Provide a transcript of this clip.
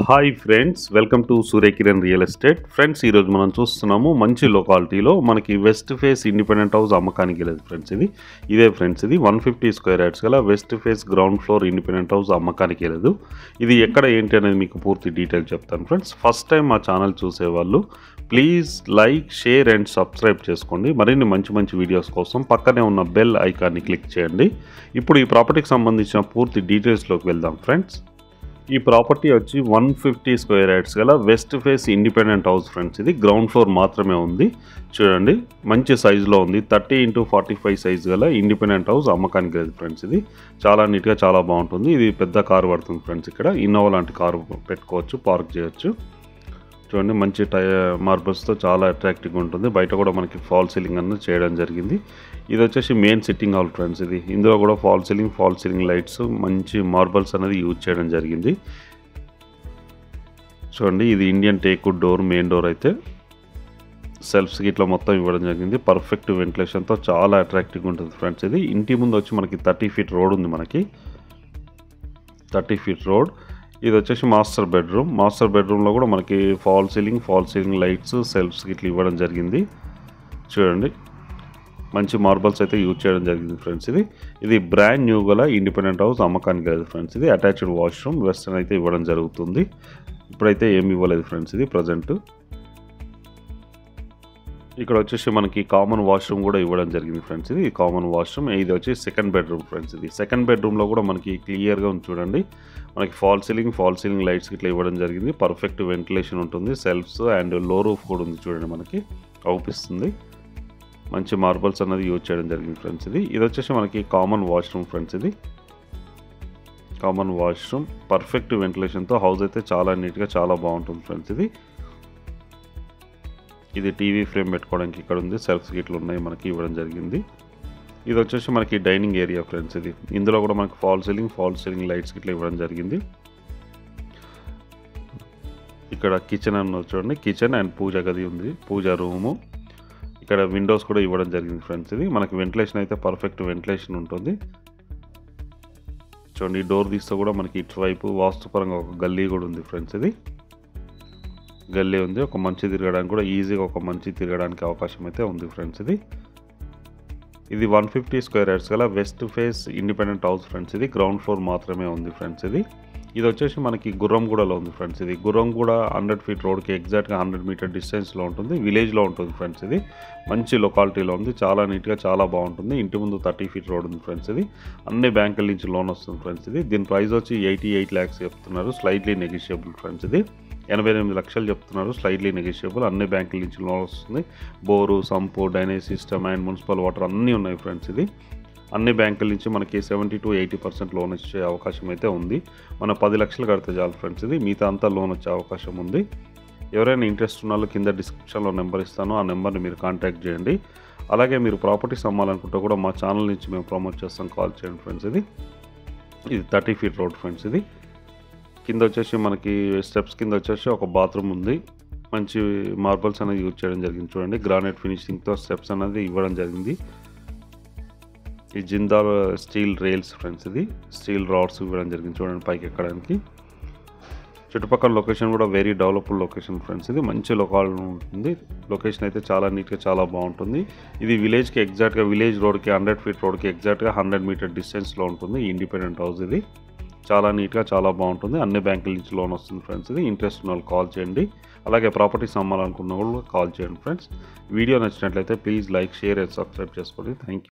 Hi friends, welcome to Surya Kiran real estate. Friends, ఈరోజు మనం చూస్తున్నాము మంచి లొకాలిటీలో మనకి వెస్ట్ ఫేస్ ఇండిపెండెంట్ హౌస్ అమ్మకానికి లేదు ఫ్రెండ్స్. ఇదే ఫ్రెండ్స్, ఇది 150 స్క్వేర్ యార్డ్స్ గల west face ground floor independent house అమ్మకానికి లేదు. ఇది ఎక్కడ ఏంటి అనేది మీకు పూర్తి డీటెయిల్ చెప్తాను ఫ్రెండ్స్. ఫస్ట్ టైం మా ఛానల్ చూసేవాళ్ళు please like, share and subscribe చేసుకోండి. మరిన్ని మంచి మంచి వీడియోస్ కోసం పక్కనే ఉన్న బెల్ ఐకాన్ని క్లిక్ చేయండి. ఇప్పుడు ఈ ప్రాపర్టీకి సంబంధించిన పూర్తి డీటెయిల్స్లోకి వెళ్దాం ఫ్రెండ్స్. ఈ ప్రాపర్టీ వచ్చి 150 స్క్వేర్ యార్డ్స్ గల west face independent house friends. ఇది గ్రౌండ్ ఫ్లోర్ మాత్రమే ఉంది. చూడండి, మంచి సైజులో ఉంది. 30x45 సైజ్ గల ఇండిపెండెంట్ హౌస్ అమ్మకానికి లేదు ఫ్రెండ్స్. ఇది చాలా నీట్గా, చాలా బాగుంటుంది. ఇది పెద్ద కారు పడుతుంది ఫ్రెండ్స్. ఇక్కడ ఇన్నోవా లాంటి కారు పెట్టుకోవచ్చు, పార్క్ చేయొచ్చు. చూడండి, మంచి మార్బల్స్తో చాలా అట్రాక్టివ్గా ఉంటుంది. బయట కూడా మనకి ఫాల్ సీలింగ్ అన్నది చేయడం జరిగింది. ఇది వచ్చేసి మెయిన్ సిట్టింగ్ హాల్ ఫ్రెండ్స్. ఇందులో కూడా ఫాల్ సీలింగ్ లైట్స్, మంచి మార్బల్స్ అనేది యూజ్ చేయడం జరిగింది. చూడండి, ఇది Indian teakwood door, main door అయితే సెల్ఫ్స్కి ఇట్లా మొత్తం ఇవ్వడం జరిగింది. పర్ఫెక్ట్ వెంటిలేషన్తో చాలా అట్రాక్టివ్గా ఉంటుంది ఫ్రెండ్స్. ఇది ఇంటి ముందు వచ్చి మనకి 30 ఫీట్ రోడ్ ఉంది. మనకి 30 ఫీట్ రోడ్. ఇది వచ్చేసి మాస్టర్ బెడ్రూమ్లో కూడా మనకి ఫాల్ సీలింగ్ లైట్స్, సెల్ఫ్స్కి ఇట్లా ఇవ్వడం జరిగింది. చూడండి, మంచి మార్బల్స్ అయితే యూజ్ చేయడం జరిగింది ఫ్రెండ్స్. ఇది బ్రాండ్ న్యూ గల ఇండిపెండెంట్ హౌస్ అమ్మకానికి లేదు ఫ్రెండ్స్. ఇది అటాచ్డ్ వాష్రూమ్, వెస్టర్న్ అయితే ఇవ్వడం జరుగుతుంది. ఇప్పుడైతే ఏమి ఇవ్వలేదు ఫ్రెండ్స్. ఇది ప్రజెంట్ ఇక్కడ వచ్చేసి మనకి కామన్ వాష్రూమ్ కూడా ఇవ్వడం జరిగింది ఫ్రెండ్స్. ఇది కామన్ వాష్రూమ్. ఇది వచ్చి సెకండ్ బెడ్రూమ్ ఫ్రెండ్స్. ఇది సెకండ్ బెడ్రూమ్లో కూడా మనకి క్లియర్గా ఉంది. చూడండి, మనకి ఫాల్ సీలింగ్ లైట్స్ ఇట్లా ఇవ్వడం జరిగింది. పర్ఫెక్ట్ వెంటిలేషన్ ఉంటుంది. సెల్ఫ్స్ అండ్ లో రూఫ్ కూడా ఉంది. చూడండి, మనకి అవుపిస్తుంది. మంచి మార్బల్స్ అన్నది యూజ్ చేయడం జరిగింది ఫ్రెండ్స్. ఇది వచ్చేసి మనకి కామన్ వాష్రూమ్ ఫ్రెండ్స్. ఇది కామన్ వాష్రూమ్, పర్ఫెక్ట్ వెంటిలేషన్తో హౌస్ అయితే చాలా నీట్గా, చాలా బాగుంటుంది ఫ్రెండ్స్. ఇది టీవీ ఫ్రేమ్ పెట్టుకోవడానికి ఇక్కడ ఉంది. సెల్ఫ్స్ గిట్లు ఉన్నాయి, మనకి ఇవ్వడం జరిగింది. ఇది వచ్చేసి మనకి డైనింగ్ ఏరియా ఫ్రెండ్స్. ఇందులో కూడా మనకి ఫాల్ సీలింగ్ లైట్స్ గిట్లా ఇవ్వడం జరిగింది. ఇక్కడ కిచెన్ అన్న చూడండి, కిచెన్ అండ్ పూజ గది ఉంది, పూజా రూము. ఇక్కడ విండోస్ కూడా ఇవ్వడం జరిగింది ఫ్రెండ్స్. మనకి వెంటిలేషన్ అయితే పర్ఫెక్ట్ వెంటిలేషన్ ఉంటుంది. చూడండి, డోర్ తీస్తే కూడా మనకి ఇటువైపు వాస్తుపరంగా ఒక గల్లీ కూడా ఉంది ఫ్రెండ్స్. గల్లీ ఉంది. ఒక మంచి తిరగడానికి కూడా ఈజీగా తిరగడానికి అవకాశం అయితే ఉంది ఫ్రెండ్స్. ఇది 150 స్క్వేర్ యార్డ్స్ గల west face independent house friends. ఇది గ్రౌండ్ ఫ్లోర్ మాత్రమే ఉంది ఫ్రెండ్స్. ఇది వచ్చేసి మనకి గుర్రంగూడలో ఉంది ఫ్రెండ్స్. గుర్రంగూడ 100 ఫీట్ రోడ్కి ఎగ్జాక్ట్గా 100 మీటర్ డిస్టెన్స్లో ఉంటుంది. విలేజ్లో ఉంటుంది ఫ్రెండ్స్. మంచి లొకాలిటీలో ఉంది. చాలా నీట్గా, చాలా బాగుంటుంది. ఇంటి ముందు 30 ఫీట్ రోడ్ ఉంది ఫ్రెండ్స్. అన్ని బ్యాంకుల నుంచి లోన్ వస్తుంది ఫ్రెండ్స్. దీని ప్రైస్ వచ్చి 88 lakhs చెప్తున్నారు. Slightly negotiable friends. 88 లక్షలు చెప్తున్నారు. Slightly negotiable. అన్ని బ్యాంకుల నుంచి లోన్ వస్తుంది. Bore, sump, drainage system and municipal water అన్నీ ఉన్నాయి ఫ్రెండ్స్. అన్ని బ్యాంకుల నుంచి మనకి 70 to 80% లోన్ వచ్చే అవకాశం అయితే ఉంది. మన 10 లక్షలు కడితే చాలు ఫ్రెండ్స్. మిగతా అంతా లోన్ వచ్చే అవకాశం ఉంది. ఎవరైనా ఇంట్రెస్ట్ ఉన్న వాళ్ళు కింద డిస్క్రిప్షన్లో నెంబర్ ఇస్తాను, ఆ నెంబర్ని మీరు కాంటాక్ట్ చేయండి. అలాగే మీరు ప్రాపర్టీస్ అమ్మాలనుకుంటే కూడా మా ఛానల్ నుంచి మేము ప్రమోట్ చేస్తాం, కాల్ చేయండి ఫ్రెండ్స్. ఇది 30 ఫీట్ రోడ్ ఫ్రెండ్స్. కింద వచ్చేసి మనకి స్టెప్స్ కింద వచ్చేసి ఒక బాత్రూమ్ ఉంది. మంచి మార్బల్స్ అనేది యూజ్ చేయడం జరిగింది. చూడండి, గ్రానైట్ ఫినిషింగ్తో స్టెప్స్ అనేది ఇవ్వడం జరిగింది. ఈ Jindal steel rails friends. Steel rods ఇవ్వడం జరిగింది. చూడండి, పైకి ఎక్కడానికి. చుట్టుపక్కల లొకేషన్ కూడా వెరీ డెవలప్డ్ లొకేషన్ ఫ్రెండ్స్. మంచి లొకాలిటీ ఉంటుంది. లొకేషన్ అయితే చాలా నీట్గా, చాలా బాగుంటుంది. ఇది విలేజ్కి ఎగ్జాక్ట్గా, విలేజ్ రోడ్కి 100 ఫీట్ రోడ్కి ఎగ్జాక్ట్గా 100 మీటర్ డిస్టెన్స్లో ఉంటుంది ఈ ఇండిపెండెంట్ హౌస్. చాలా నీట్గా, చాలా బాగుంటుంది. అన్ని బ్యాంకుల నుంచి లోన్ వస్తుంది ఫ్రెండ్స్. ఇంట్రెస్ట్ ఉన్న వాళ్ళు కాల్ చేయండి. అలాగే ప్రాపర్టీస్ అమ్మాలనుకున్న వాళ్ళు కాల్ చేయండి ఫ్రెండ్స్. వీడియో నచ్చినట్లయితే please like, share and subscribe చేసుకోండి. Thank you.